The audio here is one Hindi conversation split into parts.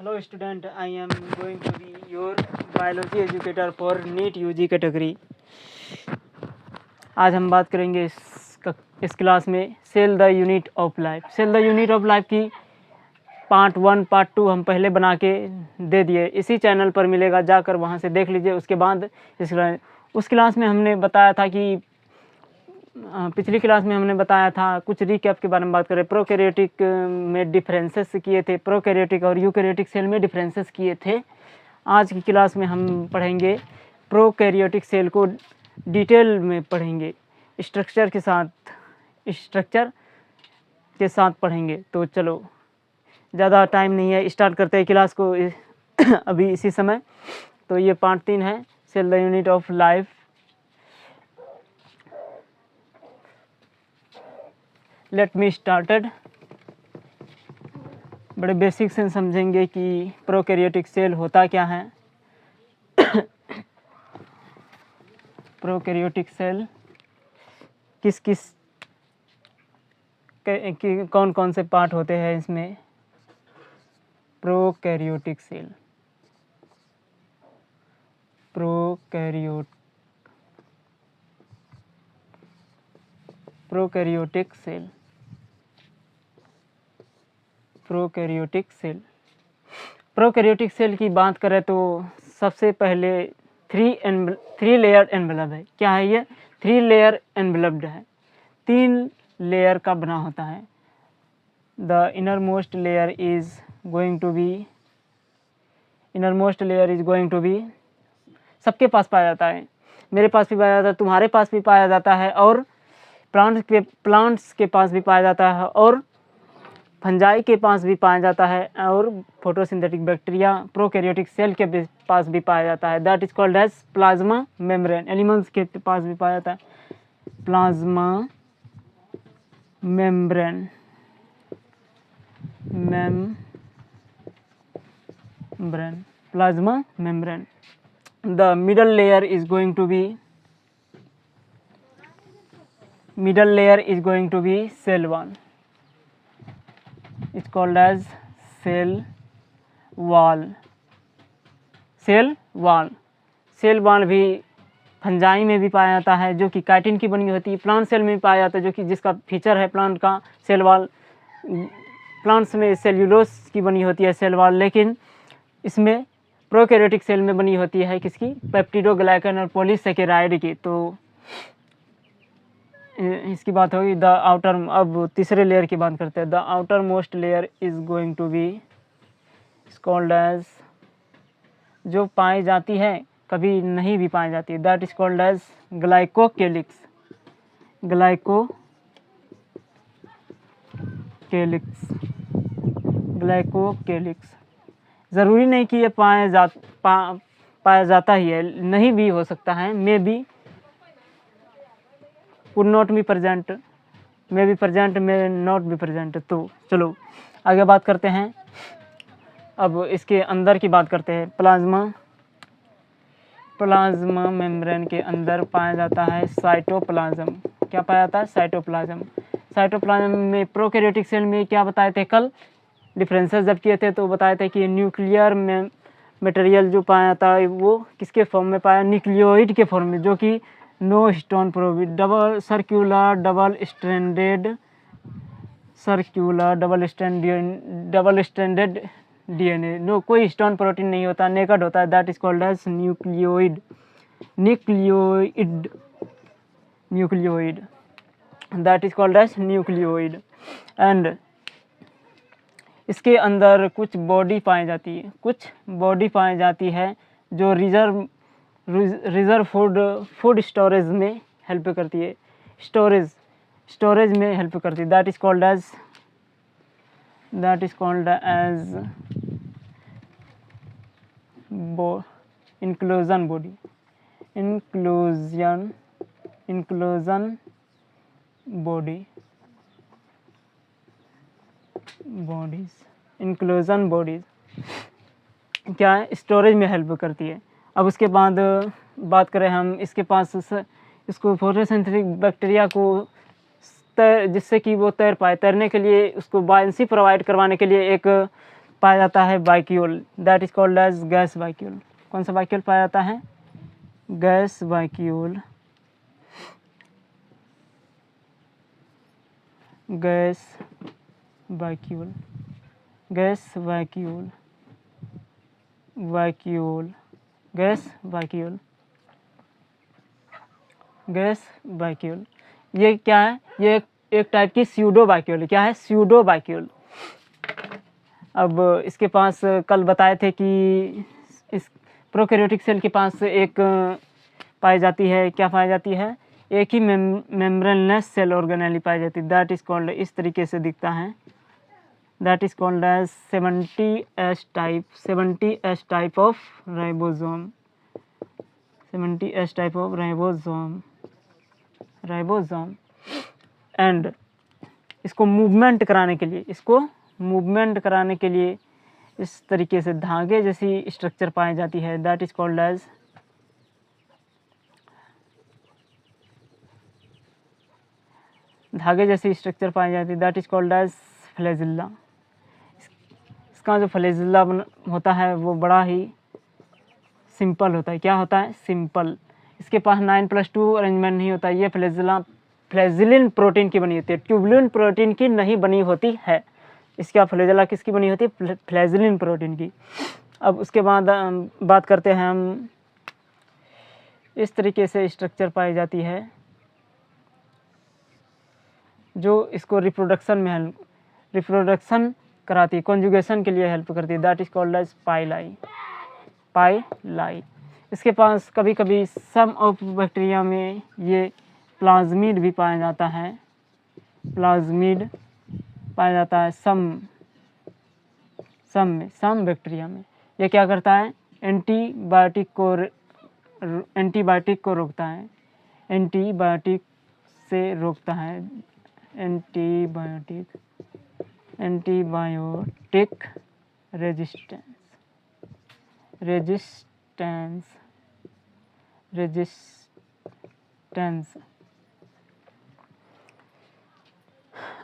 Hello student, I am going to be your biology educator for NEET UG category. आज हम बात करेंगे इस क्लास में cell the unit of life. Cell the unit of life की पार्ट 1 पार्ट 2 हम पहले बना के दे दिए, इसी चैनल पर मिलेगा, जाकर वहाँ से देख लीजिए। उसके बाद उस क्लास में हमने बताया था कि पिछली क्लास में हमने बताया था, कुछ रिकैप के बारे में बात करें। प्रोकैरियोटिक में डिफरेंसेस किए थे, प्रोकैरियोटिक और यूकैरियोटिक सेल में डिफरेंसेस किए थे। आज की क्लास में हम पढ़ेंगे प्रोकैरियोटिक सेल को डिटेल में पढ़ेंगे, स्ट्रक्चर के साथ पढ़ेंगे। तो चलो ज़्यादा टाइम नहीं है, स्टार्ट करते हैं क्लास को अभी इसी समय। तो ये पार्ट 3 है, cell the unit of life. Let me started. बड़े बेसिक से समझेंगे कि प्रोकैरियोटिक सेल होता क्या है। प्रोकैरियोटिक सेल कौन कौन से पार्ट होते हैं इसमें। प्रोकैरियोटिक सेल, प्रोकैरियोटिक सेल की बात करें तो सबसे पहले थ्री लेयर एनवेलप है। क्या है ये? 3 लेयर एनवेलप्ड है, 3 लेयर का बना होता है। The innermost layer is going to be सबके पास पाया जाता है, मेरे पास भी पाया जाता है, तुम्हारे पास भी पाया जाता है, और प्लांट्स के पास भी पाया जाता है, और फंजाई के पास भी पाया जाता है, और फोटोसिंथेटिक बैक्टीरिया प्रोकैरियोटिक सेल के पास भी पाया जाता है। That is called as plasma membrane. Animals के पास भी पाया जाता है plasma membrane. Plasma membrane. The middle layer is going to be cell wall. It's called as cell wall. Cell wall भी फंजाई में भी पाया जाता है, जो कि काइटिन की बनी होती है। प्लांट सेल में भी पाया जाता है, जो कि जिसका फीचर है प्लांट का सेल वॉल। प्लांट्स में सेल्यूलोस की बनी होती है सेल वॉल, लेकिन इसमें प्रोकैरियोटिक सेल में बनी होती है किसकी? पेप्टिडोग्लाइकन और पॉलीसेकेराइड की। तो इसकी बात होगी। द आउटर, अब तीसरे लेयर की बात करते हैं। The outermost layer is going to be called as, जो पाई जाती है कभी नहीं भी पाई जाती है। That is called as glycocalyx. ज़रूरी नहीं कि ये पाया जाता ही है, नहीं भी हो सकता है। May be, could not be present, may be present, may not be present. तो चलो आगे बात करते हैं। अब इसके अंदर की बात करते हैं। प्लाज्मा मेम्ब्रेन के अंदर पाया जाता है साइटोप्लाज्म। क्या पाया जाता है? साइटोप्लाज्म में प्रोकैरियोटिक सेल में क्या बताए थे कल? डिफरेंसेस जब किए थे तो बताए थे कि न्यूक्लियर में मटेरियल जो पाया जाता है वो किसके फॉर्म में पाया? न्यूक्लियोइड के फॉर्म में, जो कि no histone provide, double stranded DNA, no कोई हिस्टोन प्रोटीन नहीं होता, नेकेड होता है। That is called as nucleoid. That is called as nucleoid. And इसके अंदर कुछ बॉडी पाई जाती है, जो रिजर्व फूड स्टोरेज में हेल्प करती है, स्टोरेज में हेल्प करती है। That is called as inclusion bodies क्या है? स्टोरेज में हेल्प करती है। अब उसके बाद बात करें हम, इसके पास इसको फोटोसिंथेटिक बैक्टीरिया को जिससे कि वो तैरने के लिए उसको बायंसी प्रोवाइड करवाने के लिए एक पाया जाता है vacuole, that is called as gas vacuole. कौन सा वैक्यूल पाया जाता है? Gas vacuole, gas vacuole, gas vacuole, vacuole, gas vacuole, gas vacuole. ये क्या है? ये एक टाइप की स्यूडो वैक्यूल है। क्या है? Pseudo vacuole. अब इसके पास कल बताए थे कि इस प्रोकैरियोटिक सेल के पास एक पाई जाती है, क्या पाई जाती है? एक ही मेम्ब्रेनलेस सेल ऑर्गेनेली पाई जाती है, दैट इज कॉल्ड, इस तरीके से दिखता है, that is called as 70S type, 70S type of ribosome, 70S type of ribosome, ribosome. And इसको मूवमेंट कराने के लिए, इसको मूवमेंट कराने के लिए इस तरीके से धागे जैसी स्ट्रक्चर पाई जाती है, दैट इज कॉल्ड एज, धागे जैसी स्ट्रक्चर पाई जाती है, दैट इज कॉल्ड एज फ्लैजिल्ला। इसका जो फ्लैजिल्ला होता है वो बड़ा ही सिंपल होता है। क्या होता है? सिंपल। इसके पास 9+2 अरेंजमेंट नहीं होता। ये फ्लैजिल्ला फ्लैजिलिन प्रोटीन की बनी होती है, ट्यूबुलिन प्रोटीन की नहीं बनी होती है। इसका फ्लैजिल्ला किसकी बनी होती है? फ्लैजिलिन प्रोटीन की। अब उसके बाद बात करते हैं हम, इस तरीके से स्ट्रक्चर पाई जाती है जो इसको रिप्रोडक्शन कराती है, कॉन्जुगेशन के लिए हेल्प करती है, दैट इज कॉल्ड एज पाइलाई, पाइलाई। इसके पास कभी कभी सम ऑफ बैक्टीरिया में ये प्लाज्मिड भी पाया जाता है, प्लाज्मिड पाया जाता है सम बैक्टीरिया में। ये क्या करता है? एंटीबायोटिक को रोकता है, एंटीबायोटिक से रोकता है, एंटीबायोटिक रेजिस्टेंस।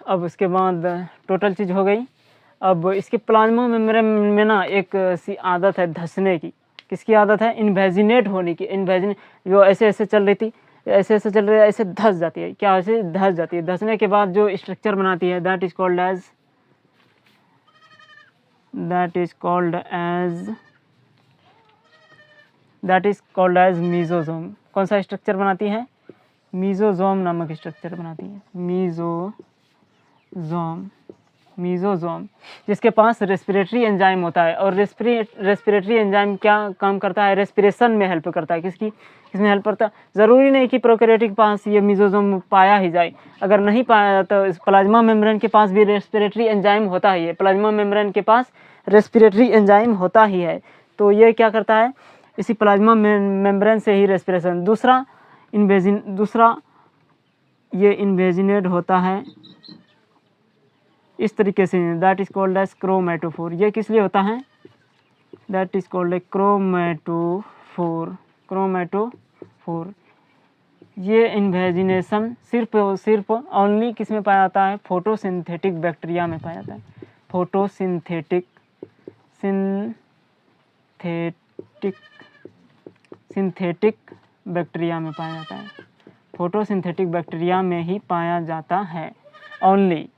अब उसके बाद टोटल चीज़ हो गई। अब इसके प्लाज्मा मेम्ब्रेन में ना एक सी आदत है धंसने की। किसकी आदत है? इन्वेजिनेट होने की। इन्वेजिनेट जो ऐसे ऐसे चल रही थी, ऐसे चल रही है, ऐसे धंस जाती है। क्या? ऐसे धंस जाती है। धंसने के बाद जो स्ट्रक्चर बनाती है, that is called as mesosome. कौन सा स्ट्रक्चर बनाती है? मीजोजोम नामक स्ट्रक्चर बनाती है, मीजोजोम, जिसके पास रेस्पिरेटरी एंजाइम होता है। और रेस्पिरेटरी एंजाइम क्या काम करता है? रेस्पिरेशन में हेल्प करता है। किसमें हेल्प करता है? ज़रूरी नहीं कि प्रोकैरियोटिक के पास ये मीजोजोम पाया ही जाए। अगर नहीं पाया जाता तो इस प्लाज्मा मेम्ब्रेन के पास भी रेस्पिरेटरी एंजाइम होता ही है, प्लाज्मा मेम्ब्रेन के पास रेस्पिरेटरी एंजाइम होता ही है। तो ये क्या करता है? इसी प्लाज्मा मेम्ब्रेन से ही रेस्पिरेशन। दूसरा ये इन्वेजिनेट होता है इस तरीके से, that is called as chromatophore. ये किस लिए होता है? That is called a chromatophore. ये इन्वेजिनेशन सिर्फ ओनली किस में पाया जाता है? फोटोसिंथेटिक बैक्टीरिया में पाया जाता है, सिंथेटिक बैक्टीरिया में पाया जाता है, फोटोसिंथेटिक बैक्टीरिया में ही पाया जाता है ओनली।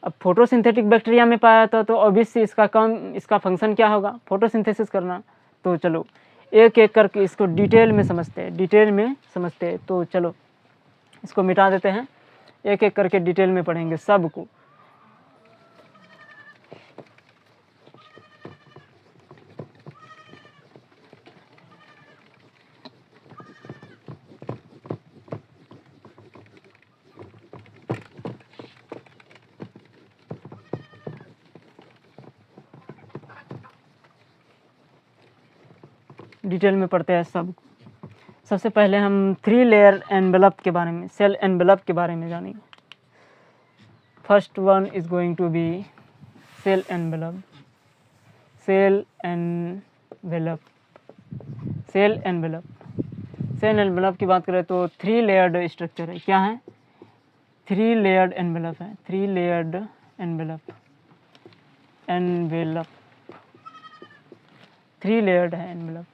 अब फोटोसिंथेटिक बैक्टीरिया में पाया जाता तो ऑब्वियसली इसका फंक्शन क्या होगा? फोटोसिंथेसिस करना। तो चलो एक एक करके इसको डिटेल में समझते हैं, तो चलो इसको मिटा देते हैं, एक एक करके डिटेल में पढ़ेंगे सबको। डिटेल में पढ़ते हैं सब। सबसे पहले हम 3 लेयर एनवेलप के बारे में, सेल एनवेलप के बारे में जानेंगे। First one is going to be cell envelope. Cell envelope की बात करें तो 3 लेयर्ड स्ट्रक्चर है। क्या है? 3 लेयर्ड एनवेलप है, 3 लेयर्ड एनवेलप। एनवेलप, 3 लेयर्ड है एनवेलप।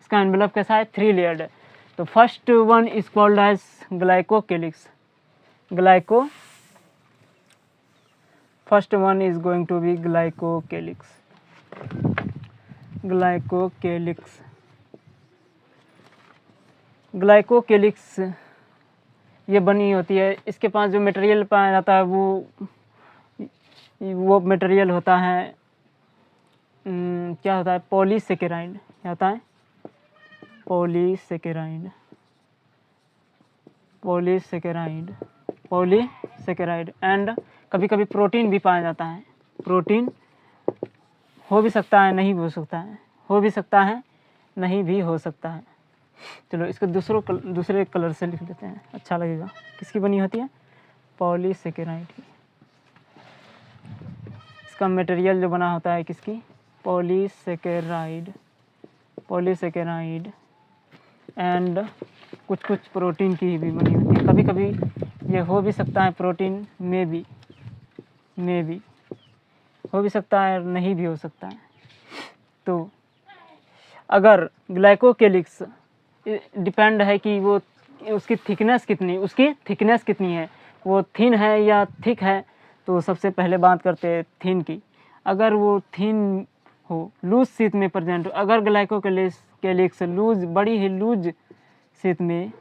इसका एनवेलप कैसा है? 3 लेयर्ड है। तो first one is called as glycocalyx. First one is going to be glycocalyx. Glycocalyx ये बनी होती है, इसके पास जो मटेरियल पाया जाता है वो मटेरियल होता है क्या होता है? पॉलीसेकेराइड। क्या होता है? पॉलीसेकेराइड एंड कभी कभी प्रोटीन भी पाया जाता है। प्रोटीन हो भी सकता है, नहीं भी हो सकता है, हो भी सकता है, नहीं भी हो सकता है। चलो इसको दूसरे कलर से लिख लेते हैं, अच्छा लगेगा। किसकी बनी होती है? पॉलीसेकेराइड की। इसका मटेरियल जो बना होता है किसकी? पॉलीसेकेराइड एंड कुछ प्रोटीन की भी बनी होती है। कभी कभी ये हो भी सकता है प्रोटीन में भी हो भी सकता है, नहीं भी हो सकता है। तो अगर ग्लाइकोकेलिक्स डिपेंड है कि वो उसकी थिकनेस कितनी है, वो थिन है या थिक है। तो सबसे पहले बात करते हैं थिन की। अगर वो थिन हो, लूज शीट में प्रेजेंट हो, अगर ग्लाइकोकेलिक्स बड़ी ही लूज शीट में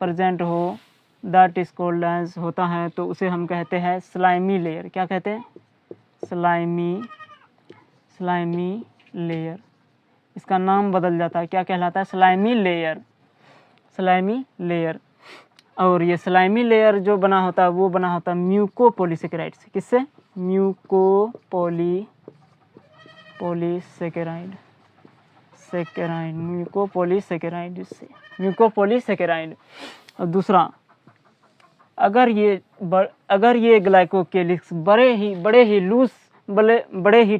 प्रेजेंट हो, दैट इज कॉल्ड एज होता है, तो उसे हम कहते हैं स्लाइमी लेयर। क्या कहते हैं? Slimy layer. इसका नाम बदल जाता है, क्या कहलाता है? Slimy layer. और ये स्लाइमी लेयर जो बना होता है वो बना होता है म्यूकोपॉलीसेकेराइड से। किससे? म्यूकोपॉलीसेकेराइड। और दूसरा, अगर ये ग्लाइकोकेलिक्स बड़े ही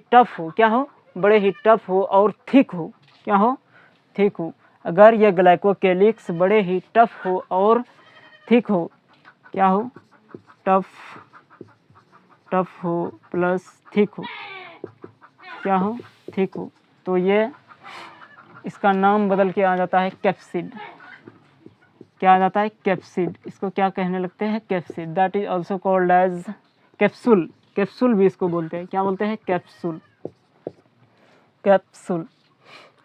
टफ हो, क्या हो? बड़े ही टफ हो और थिक हो। क्या हो? थिक हो। अगर ये ग्लाइकोकेलिक्स बड़े ही टफ हो और थिक हो, क्या हो? टफ हो प्लस थिक हो। क्या हो? थिक हो। तो ये इसका नाम बदल के आ जाता है कैप्सिड। क्या आ जाता है? कैप्सिड। इसको क्या कहने लगते हैं? Capsid. That is also called as capsule. Capsule भी इसको बोलते हैं। क्या बोलते हैं? कैप्सूल।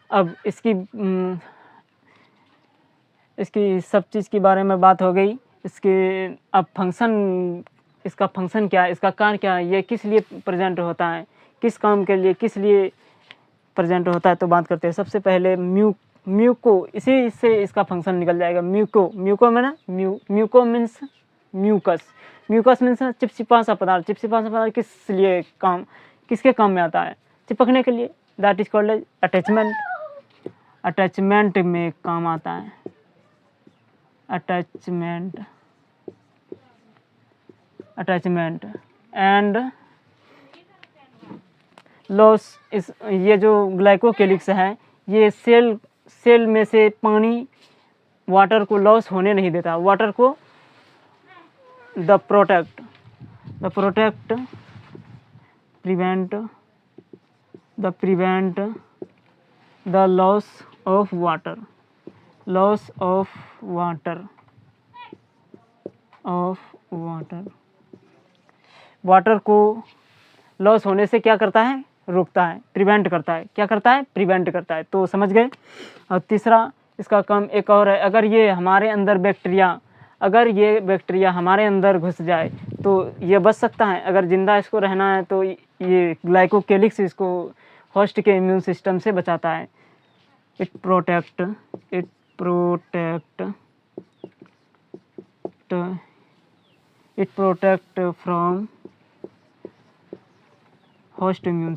अब इसकी सब चीज़ के बारे में बात हो गई। अब इसका फंक्शन क्या है, इसका कार्य क्या है, ये किस लिए प्रेजेंट होता है, किस काम के लिए, किस लिए प्रेजेंट होता है, तो बात करते हैं। सबसे पहले म्यूको, इसी से इसका फंक्शन निकल जाएगा। म्यूको में ना म्यूको मीन्स म्यूकस मीन्स चिपचिपा सा पदार्थ। किसके काम में आता है? चिपकने के लिए। दैट इज कॉल्ड अटैचमेंट में काम आता है। Attachment and loss. ये जो ग्लाइकोकेलिक्स है ये सेल में से पानी वाटर को लॉस होने नहीं देता। वाटर को the protect prevent the loss of water water को लॉस होने से क्या करता है? रोकता है, प्रिवेंट करता है। क्या करता है? प्रिवेंट करता है। तो समझ गए। और तीसरा इसका काम एक और है, अगर ये बैक्टीरिया हमारे अंदर घुस जाए तो ये बच सकता है। अगर जिंदा इसको रहना है तो ये ग्लाइकोकेलिक्स इसको होस्ट के इम्यून सिस्टम से बचाता है। It protect from host immune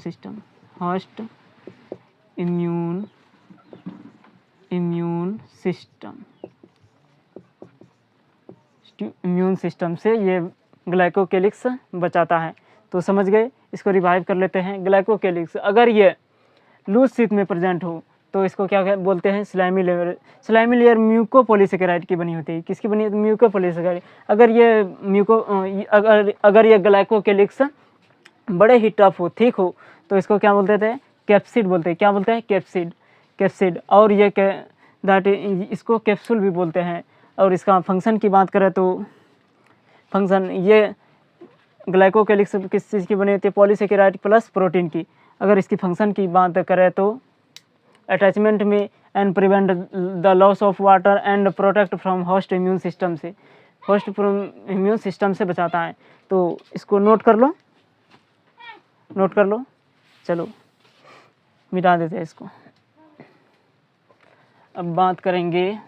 system से ये ग्लाइकोकेलिक्स बचाता है। तो समझ गए। इसको रिवाइव कर लेते हैं। ग्लाइकोकेलिक्स अगर ये लूज शीट में प्रेजेंट हो तो इसको क्या बोलते हैं, slimy layer. Slimy layer mucopolysaccharide की बनी होती है। किसकी बनी होती है? म्यूकोपॉलीसेकेराइड। अगर ये ग्लाइकोकेलिक्स बड़े ही टफ हो, ठीक हो, तो इसको क्या बोलते थे? कैप्सिड बोलते हैं। क्या बोलते हैं? कैप्सिड। और ये इसको कैप्सूल भी बोलते हैं। और इसका फंक्शन की बात करें तो फंक्शन, ये ग्लाइकोकेलिक्स किस चीज़ की बनी होती है? पॉलीसेकेराइड प्लस प्रोटीन की। अगर इसकी फंक्शन की बात करें तो अटैचमेंट में and prevent the loss of water and protect from host immune system से, होस्ट इम्यून सिस्टम से बचाता है। तो इसको नोट कर लो। चलो मिटा देते हैं इसको। अब बात करेंगे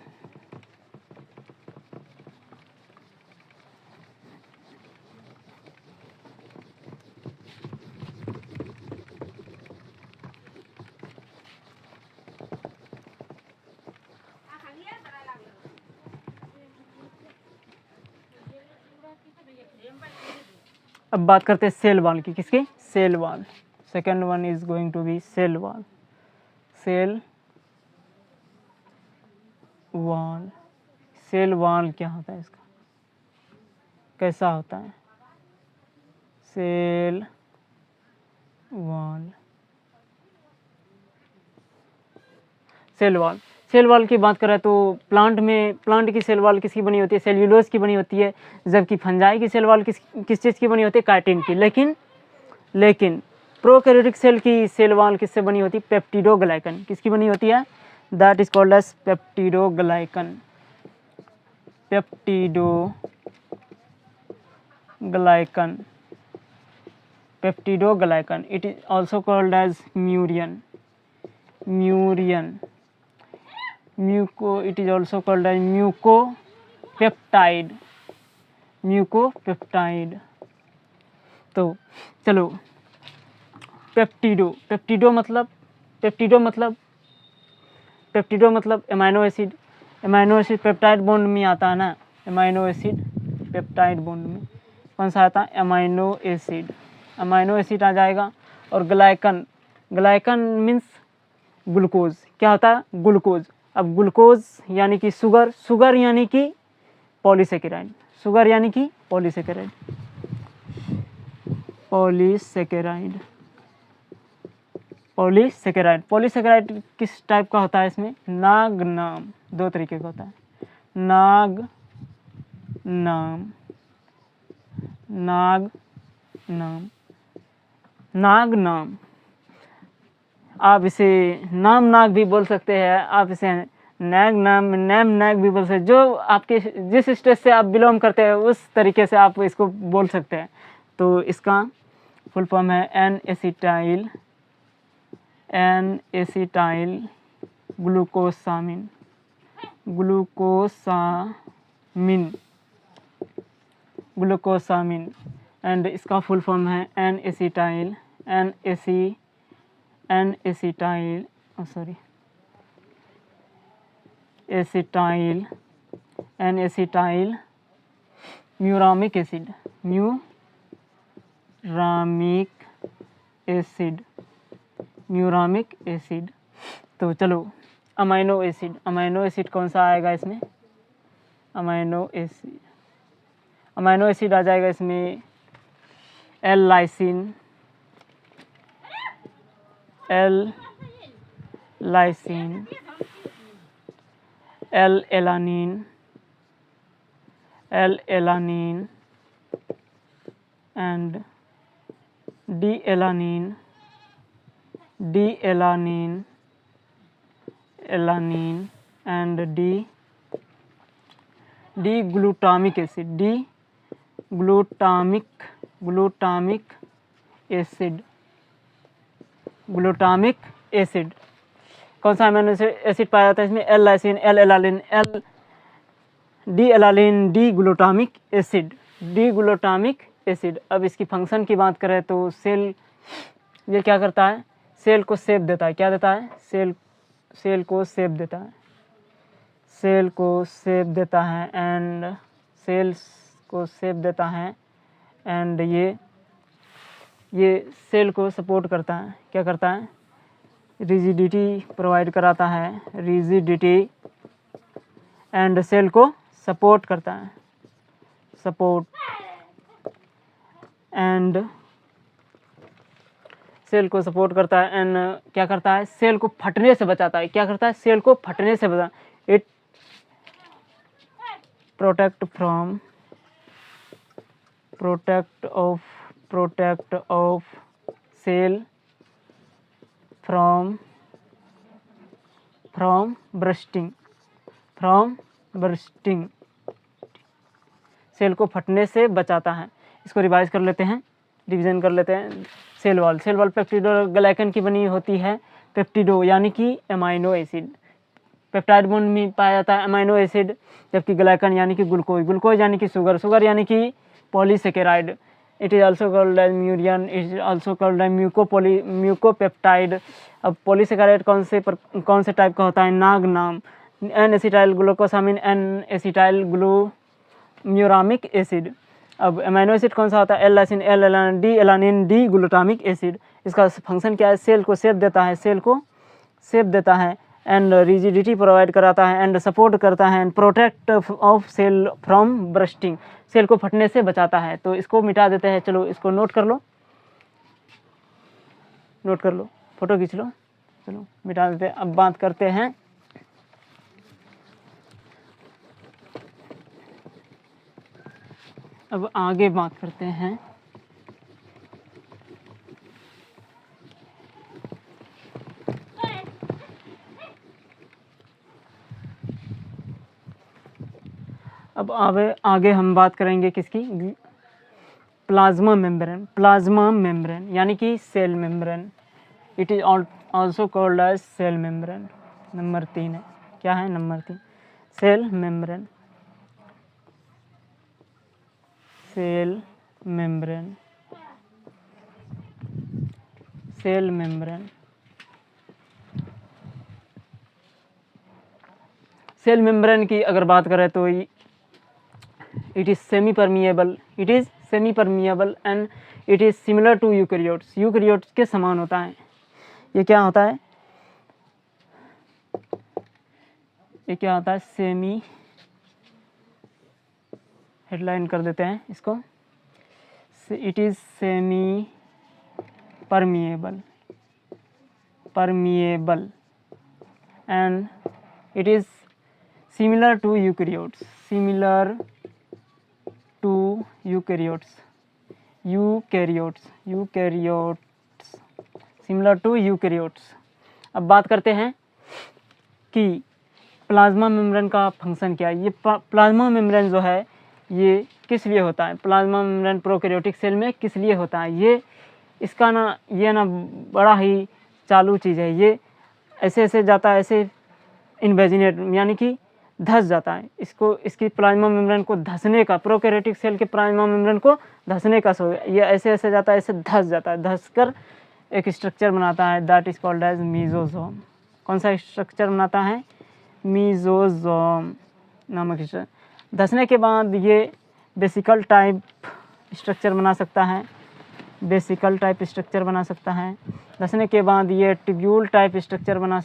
अब बात करते हैं सेल वॉल की। किसकी? Cell wall. Second one is going to be cell wall. Cell wall क्या होता है इसका? कैसा होता है सेल वॉल? सेल वॉल की बात करें तो प्लांट की सेल वॉल किसकी बनी होती है? सेल्यूलोज की बनी होती है। जबकि फंजाई की सेल वॉल किस चीज़ की बनी होती है? काइटिन की। लेकिन प्रोकैरियोटिक सेल की सेल वॉल किससे बनी होती है? पेप्टिडोग्लाइकन। किसकी बनी होती है? That is called as peptidoglycan. Peptidoglycan. It is also called as murein. It is also called as mucopeptide. तो चलो, पेप्टिडो मतलब एमाइनो एसिड। पेप्टाइड बॉन्ड में आता है ना, एमाइनो एसिड पेप्टाइड बॉन्ड में कौन सा आता है? एमाइनो एसिड आ जाएगा। और ग्लाइकन मीन्स ग्लूकोज। क्या होता है? ग्लूकोज। अब ग्लूकोज यानी कि शुगर यानी कि पॉलीसेकेराइड। पॉलीसेकेराइड किस टाइप का होता है? इसमें नाग नाम, दो तरीके का होता है। नाग नाम आप इसे नाग भी बोल सकते हैं, आप इसे नाग भी बोल सकते हैं। जो आपके जिस स्टेज से आप बिलोंग करते हैं उस तरीके से आप इसको बोल सकते हैं। तो इसका फुल फॉर्म है एन एसिटाइल ग्लूकोसामिन। एंड इसका फुल फॉर्म है एन एसिटाइल म्यूरामिक एसिड। तो चलो, अमाइनो एसिड कौन सा आएगा इसमें? अमाइनो एसिड आ जाएगा इसमें L lysine, L alanine and D alanine and D glutamic acid. कौन सा अमीनो एसिड पाया जाता है इसमें? L lysine, L alanine, D alanine, D glutamic acid. अब इसकी फंक्शन की बात करें तो सेल ये क्या करता है? सेल को शेप देता है। क्या देता है? सेल को शेप देता है एंड ये सेल को सपोर्ट करता है। क्या करता है? रिजिडिटी प्रोवाइड कराता है, रिजिडिटी, एंड सेल को सपोर्ट करता है, सपोर्ट, एंड सेल को सपोर्ट करता है, एंड क्या करता है, सेल को फटने से बचाता है। क्या करता है, सेल को फटने से बचा, it protect of cell from bursting, cell को फटने से बचाता है। इसको रिवाइज कर लेते हैं, रिवीजन कर लेते हैं। सेल वॉल पेप्टिडोग्लाइकन की बनी होती है। पेप्टिडो यानी कि अमाइनो एसिड, पेप्टाइड बॉन्ड में पाया जाता है अमाइनो एसिड, जबकि ग्लाइकन यानी कि ग्लूकोज यानी कि शुगर यानी कि polysaccharide. It is also called as murein, it is also called as mucopeptide. अब पॉलीसेकेराइड कौन से टाइप का होता है, NAG NAM, N acetyl glucosamine, N acetyl glumuramic acid. अब अमीनो एसिड कौन सा होता है, L lysine, L alanine, D alanine, D glutamic acid. इसका फंक्शन क्या है, सेल को शेप देता है, एंड रिजिडिटी प्रोवाइड कराता है, एंड सपोर्ट करता है, and protect of cell from bursting, cell को फटने से बचाता है। तो इसको मिटा देते हैं, चलो इसको नोट कर लो, फोटो खींच लो, चलो मिटा देते हैं। अब बात करते हैं अब आगे बात करते हैं अब आगे हम बात करेंगे किसकी, प्लाज्मा मेम्ब्रेन यानी कि cell membrane. It is also called as cell membrane. Number 3 है, क्या है number 3, cell membrane. Cell membrane की अगर बात करें तो it is semi permeable and it is similar to eukaryotes के समान होता है। ये क्या होता है, सेमी, हेडलाइन कर देते हैं इसको, it is semi permeable and it is similar to eukaryotes, similar to eukaryotes. अब बात करते हैं कि प्लाज्मा मेम्ब्रेन का फंक्शन क्या है। ये प्लाज्मा मेम्ब्रेन जो है ये किस लिए होता है, प्लाज्मा मेम्ब्रेन प्रोकैरियोटिक सेल में किस लिए होता है, ये बड़ा ही चालू चीज़ है। ये ऐसे जाता है, ऐसे इन्वेजिनेट यानी कि धस जाता है। इसकी प्लाज्मा मेम्ब्रेन को धसने का, प्रोकैरियोटिक सेल के प्लाज्मा मेम्ब्रेन को धसने का ये ऐसे जाता है, ऐसे धस जाता है, धस कर एक स्ट्रक्चर बनाता है, that is called as mesosome. कौन सा स्ट्रक्चर बनाता है, मीजोजोम नामक स्ट्रक्चर। धसने के बाद ये वेसिकल टाइप स्ट्रक्चर बना सकता है, धसने के बाद ये ट्यूब्यूल टाइप स्ट्रक्चर बना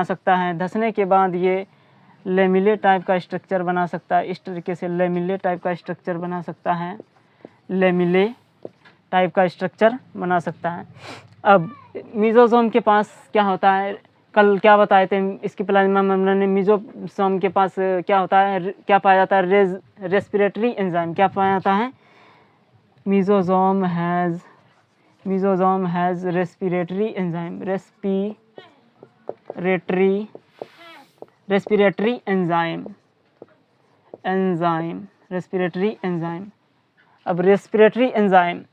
सकता है, धसने के बाद ये लेमिले टाइप का स्ट्रक्चर बना सकता है। इस तरीके से लेमिले टाइप का स्ट्रक्चर बना सकता है, अब मीजोसोम के पास क्या होता है, कल क्या बताए थे, इसकी प्लाज्मा मेम्ब्रेन में मीजोसोम के पास क्या होता है, क्या पाया जाता है, रेस्पिरेटरी एंजाइम। क्या पाया जाता है, मीजोसोम हैज़ रेस्पिरेटरी एंजाइम। अब रेस्पिरेटरी एंजाइम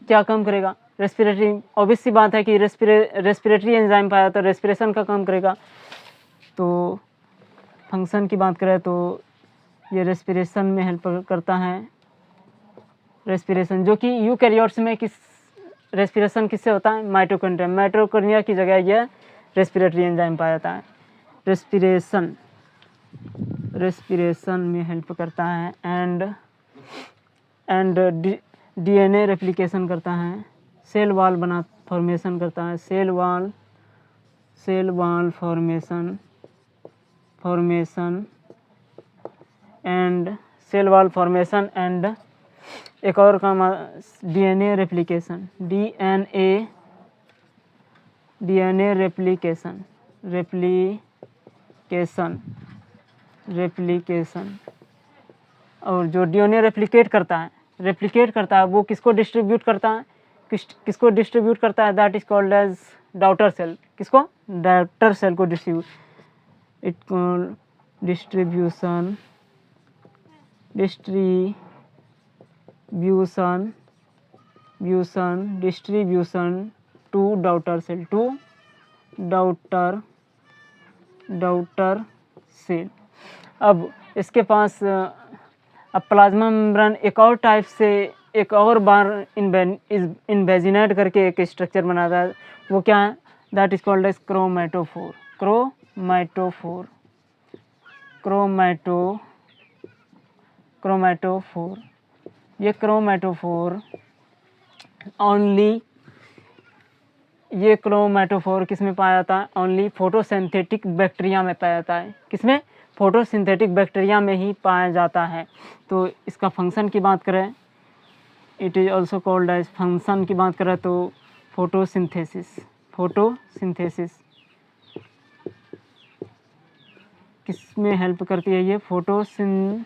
क्या काम करेगा, रेस्पिरेटरी, ऑब्वियस सी बात है कि रेस्पिरेटरी एंजाइम पाया तो रेस्पिरेशन का काम करेगा। तो फंक्शन की बात करें तो ये रेस्पिरेशन में हेल्प करता है, रेस्पिरेशन, जो कि यूकैरियोट्स में रेस्पिरेशन किससे होता है, माइटोकॉन्ड्रिया की जगह यह रेस्पिरेटरी एंजाइम पाया जाता है। रेस्पिरेशन में हेल्प करता है, एंड डीएनए रेप्लिकेशन करता है, सेल वाल बना फॉर्मेशन करता है, cell wall formation and cell wall formation and एक और काम डीएनए रेप्लिकेशन, डीएनए रेप्लिकेशन। और जो डीएनए रेप्लिकेट करता है वो किसको डिस्ट्रीब्यूट करता है, किसको डिस्ट्रीब्यूट करता है, that is called as daughter cell. किसको? डॉटर सेल को distribute, it called distribution to daughter cell. अब इसके पास अब प्लाज्मा मेम्ब्रेन एक और बार इन्वेजिनेट करके एक स्ट्रक्चर बनाता है, वो क्या है, that is called as chromatophore. ये क्रोमैटोफोर किस में पाया जाता है? ओनली फोटोसिंथेटिक बैक्टीरिया में पाया जाता है। किसमें? फोटोसिंथेटिक बैक्टीरिया में ही पाया जाता है। तो इसका फंक्शन की बात करें, it is also called as, function की बात करें तो फोटोसिंथेसिस किस में हेल्प करती है? ये फोटोसिंथेसिस।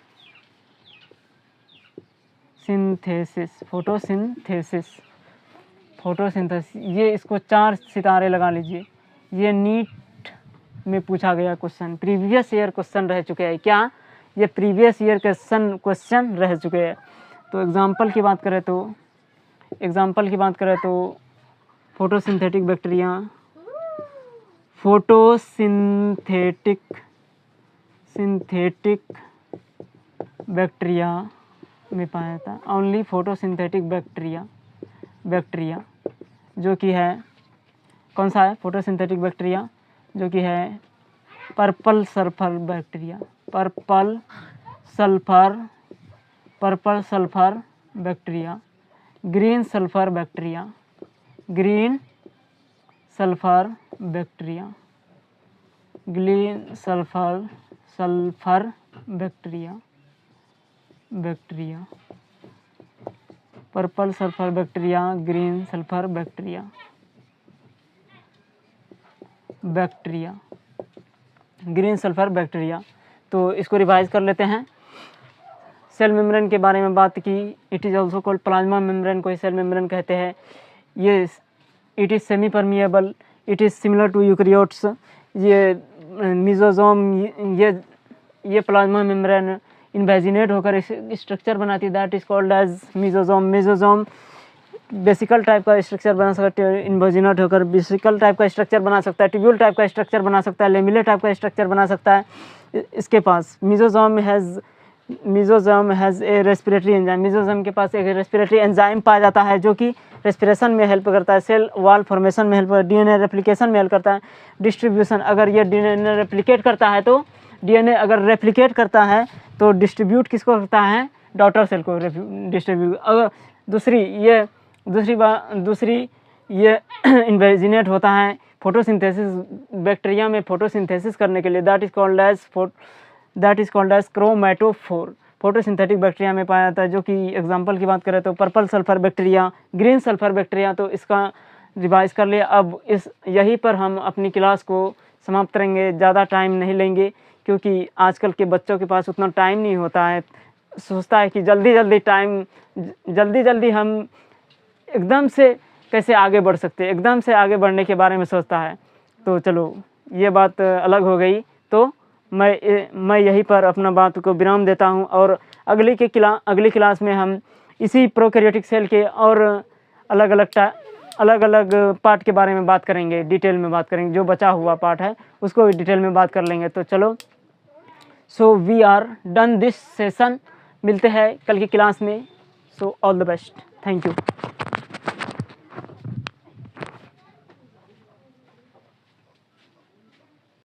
ये इसको 4 सितारे लगा लीजिए। ये नीट में पूछा गया क्वेश्चन, प्रीवियस ईयर क्वेश्चन रह चुके हैं। क्या? ये प्रीवियस ईयर क्वेश्चन रह चुके हैं। तो एग्जाम्पल की बात करें तो फोटोसिंथेटिक बैक्टीरिया में पाया जाता है। ओनली फोटोसिंथेटिक बैक्टीरिया जो कि है, कौन सा है? फोटोसिंथेटिक बैक्टीरिया जो कि है purple sulphur bacteria, green sulphur bacteria, purple sulphur bacteria, green sulphur bacteria. तो इसको रिवाइज कर लेते हैं। सेल मेम्ब्रेन के बारे में बात की। It is also called plasma membrane को ही सेल मेम्ब्रेन कहते हैं। ये it is semi permeable, it is similar to eukaryotes. ये मिजोजोम, ये प्लाज्मा मेम्ब्रेन इन्वेजिनेट होकर स्ट्रक्चर बनाती है, that is called as mesosome vesicle type का स्ट्रक्चर बना सकता है, इन्वेजिनेट होकर बेसिकल टाइप का स्ट्रक्चर बना सकता है, ट्यूब्यूल टाइप का स्ट्रक्चर बना सकता है, लेमिले टाइप का स्ट्रक्चर बना सकता है। इसके पास मिजोजोम हैज़ ए रेस्पिरेटरी एंजाइम, मिजोजोम के पास एक रेस्पिरेटरी एंजाइम पाया जाता है जो कि रेस्पिरेशन में हेल्प करता है, सेल वाल फॉर्मेशन में हेल्प करता है, डीएनए रेप्लिकेशन में हेल्प करता है, डिस्ट्रीब्यूशन। अगर ये डीएनए रेप्लिकेट करता है तो डिस्ट्रीब्यूट किसको करता है? डॉटर सेल को डिस्ट्रीब्यूट। अगर दूसरी ये इन्वेजिनेट होता है फोटोसिंथेसिस बैक्टीरिया में फोटोसिंथेसिस करने के लिए, that is called as chromatophore. Photosynthetic bacteria में पाया जाता है, जो कि एग्जांपल की बात करें तो purple sulphur bacteria, green sulphur bacteria. तो इसका रिवाइज कर लिया। अब यहीं पर हम अपनी क्लास को समाप्त करेंगे, ज़्यादा टाइम नहीं लेंगे क्योंकि आजकल के बच्चों के पास उतना टाइम नहीं होता है, सोचता है कि जल्दी जल्दी हम एकदम से कैसे आगे बढ़ सकते हैं, एकदम से आगे बढ़ने के बारे में सोचता है। तो चलो ये बात अलग हो गई। तो मैं यहीं पर अपना बात को विराम देता हूं और अगली क्लास में हम इसी प्रोकैरियोटिक सेल के और अलग अलग पार्ट के बारे में बात करेंगे, डिटेल में बात करेंगे। जो बचा हुआ पार्ट है उसको भी डिटेल में बात कर लेंगे। तो चलो, so we are done this session. मिलते हैं कल की क्लास में। So all the best, thank you.